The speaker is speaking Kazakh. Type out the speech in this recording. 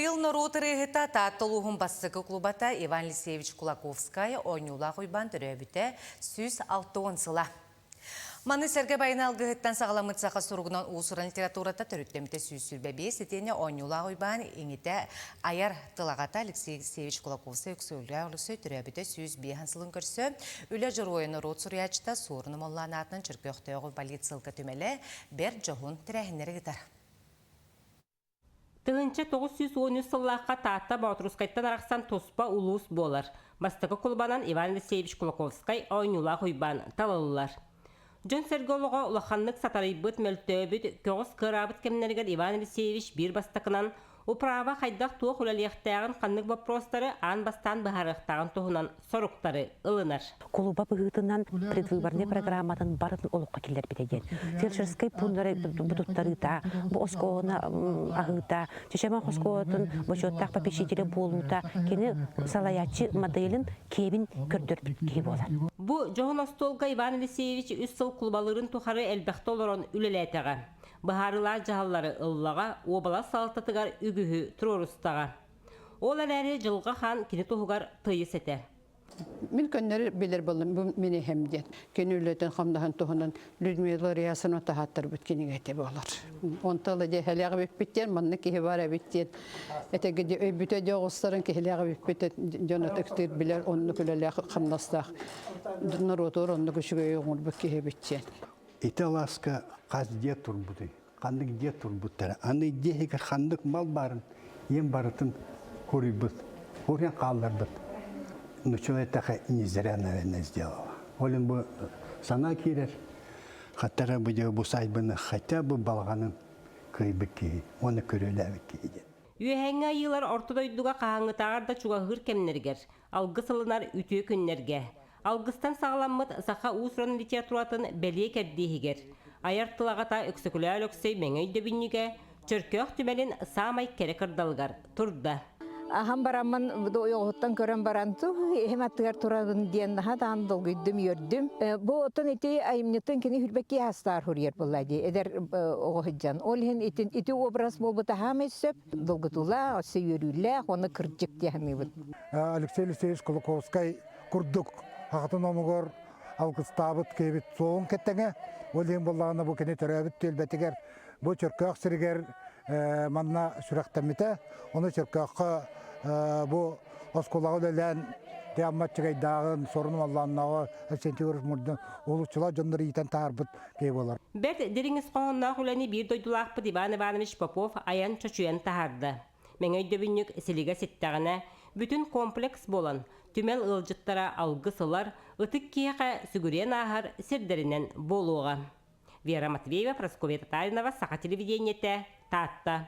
Быйыл Норотырыгыта таттылуғын бассықы клубата Иван Лисевич Кулаковская ойнула қойбан түрөбіте сүз 6 сыла. Маны сәрге байына алғыттан сағаламытсаға сұрғынан ұсырын литературата түріттемті сүз сүрбәбе сетене ойнула қойбан еңіте аяр тылағата Алексей Лисевич Кулаковская үксөлі ұлысы түрөбіте сүз бейхан сылын көрсі, үлі жыр ойыны рот сұрыячыта сорыным олланатының чыркөқтеуғы полициялға түмелі бір жоғын тірәхінері гитар. Тылынча 913 сыллаққа таатта Баутрускайттан арақсан тоспа улус болар. Бастықы құлбанан Иван Лисевич Кулаковскай ойнула қойбан талалылар. Жон Сергеолуға улаханлық сатарай бұт мөлтөбіт көғыз қырабыт кемнерген Иван Лисевич бір бастықынан управа қайдақ туық үләлияқтағын қанлық вопростары ан бастан бұхарықтағын тұғынан соруқтары ылынар. Клуба бұғытынан предвыборный программадан барын олыққа келер бітеген. Фельдшерский пунктары бұдыттарыта, бұл оскоғына ағыта, чешеман қосқоғытын бұшоттақ попечителі болуыта, кені салаячы моделін кебін көрдір кей болар. Бұл жоғын остолға Иван Лисевич үс сыл клубалырын тұхары әлбәқті оларын үлеләтіға. Бахарылар жағалары ыллаға, обала салтатыгар үгіхі тұрорыстаға. Ол әләрі жылға хан кені тұғығар тыйы сәті. Мен көннері білер болым, бұл мені хемден. Кені үлетін қамдаған тұғынан Людмила Риясын отағаттар бүткенің әте болар. Онталы де әліғі бекпеттен, манны кейі бар әбеттен. Әтеге өйбіте жоғыстарын кейіліғі бекпеттен жонатықтыр білер, онны күлеліғі қамнастақ. Дұнар отыр, онны күшігі өңір бүкке әбеттен. Италаска қаз де турбуды, қандық де турбуттары. Аны дегер қандық мал барын, ем барытын көрібіт, көрген қалдар бұд. Но человека не зря, наверное, сделала. Олен бы сана кирер, хаттара бы де бусайбыны, хотя бы балғанын күйбікке, оны көреләбікке еді. Үйәңі айылар ортодойдуға қағаңытағарда чуға ғыр кемнергер, алғы сылынар үтіе күннерге. Алғыстан сағаламмыт сақа ұсырын литературатын бәле кәрдейгер. Аяртылағата өксікілі өксей мәңейді бінніге, чөркөк түмәлін самай кәрі кырдалғар, тұрда. Ахам барамын оғыттан көрін баранту, ематтығар тұрадың дейін ғадан долгүйдім, өрдім. Бұл отын еті айымнеттен кені хүрбәкке астар хүрер болады, әдер оғыджан. Ол еті образ бол бұта хамай сөп, долгытула, осы өрілі, оны кірджік дейхамай бұд. Алексей Лисевич Кулаковскай күрдік. Ағытын омығыр алғыстабыт кейбіт соғын кеттіңі. Ол ең болағына бұл кені түрәбіт төлбәтігер. Бұл чөркөк сіргер манна сүрәқтәміті. Оны чөркөкқа бұл осколағы өлән деамат чығайдағын сорының Аллахынағы әлсенті өріс мұрдың олықчыла жондары етен тағарбыт кей болар. Бәт деріңіз қоғынна құләні бір дойдулақпыд Иван Иванович Попов аян чөчуен тағарды. Мәңей дөбінік селіге сеттағына бүтін комплекс болан. Түмел ылжыттара алғысылар, ұтық кейіға сүгірен ағар сірдерінен болуға. Вера Матвеева, Прасковья Татаринова, Саха телевидениеті, Татта.